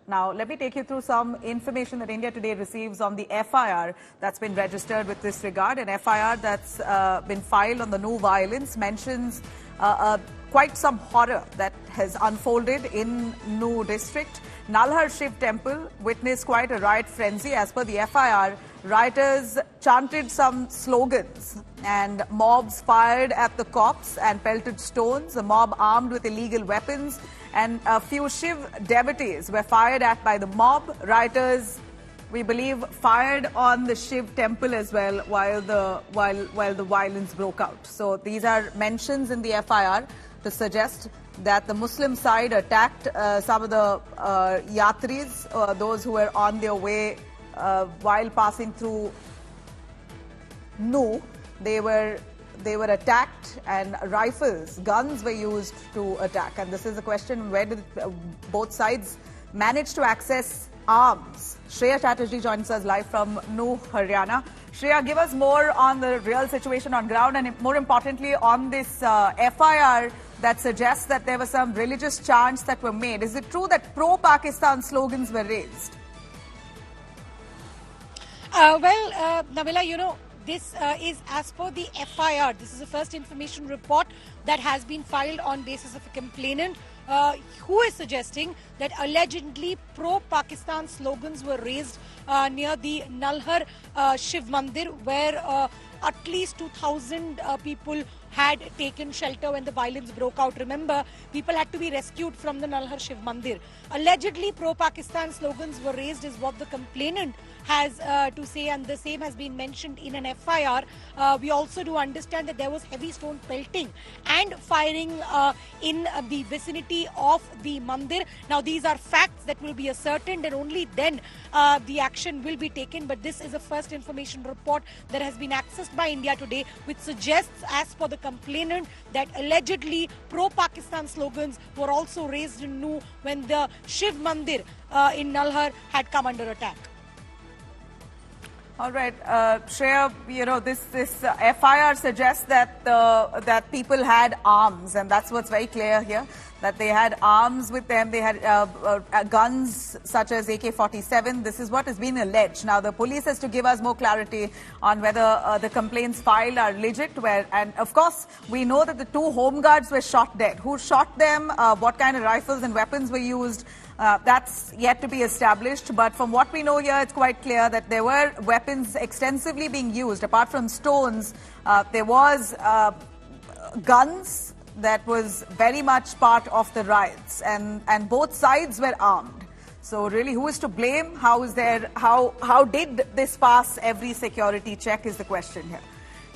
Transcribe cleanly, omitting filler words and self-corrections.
Now, let me take you through some information that India Today receives on the FIR that's been registered with this regard. An FIR that's been filed on the no violence mentions quite some horror that has unfolded in Nu district. Nalhar Shiv temple witnessed quite a riot frenzy. As per the FIR, rioters chanted some slogans and mobs fired at the cops and pelted stones. A mob armed with illegal weapons and a few Shiv devotees were fired at by the mob. Rioters, we believe, fired on the Shiv temple as well while the violence broke out. So these are mentions in the FIR to suggest that the Muslim side attacked some of the yatris, those who were on their way while passing through Nu. They were attacked and rifles, guns were used to attack. And this is a question, where did both sides manage to access arms? Shreya Chatterjee joins us live from Nu, Haryana. Shreya, give us more on the real situation on ground and more importantly on this FIR that suggests that there were some religious chants that were made. Is it true that pro-Pakistan slogans were raised? Nabila, you know, this is as per the FIR. This is the first information report that has been filed on basis of a complainant who is suggesting that allegedly pro-Pakistan slogans were raised near the Nalhar Shiv Mandir, where at least 2,000 people had taken shelter when the violence broke out. Remember, people had to be rescued from the Nalhar Shiv Mandir. Allegedly, pro-Pakistan slogans were raised is what the complainant has to say, and the same has been mentioned in an FIR. We also do understand that there was heavy stone pelting and firing in the vicinity of the Mandir. Now, these are facts that will be ascertained and only then the action will be taken. But this is the first information report that has been accessed by India Today, which suggests, as per the complainant, that allegedly pro-Pakistan slogans were also raised in Nu when the Shiv Mandir in Nalhar had come under attack. All right, Shreya, you know, this FIR suggests that that people had arms, and that's what's very clear here, that they had arms with them. They had guns such as AK-47. This is what has been alleged. Now, the police has to give us more clarity on whether the complaints filed are legit. And of course, we know that the two home guards were shot dead. Who shot them? What kind of rifles and weapons were used? That's yet to be established, but from what we know here, it's quite clear that there were weapons extensively being used. Apart from stones, there was guns that was very much part of the riots, and both sides were armed. So really, who is to blame? How did this pass every security check is the question here.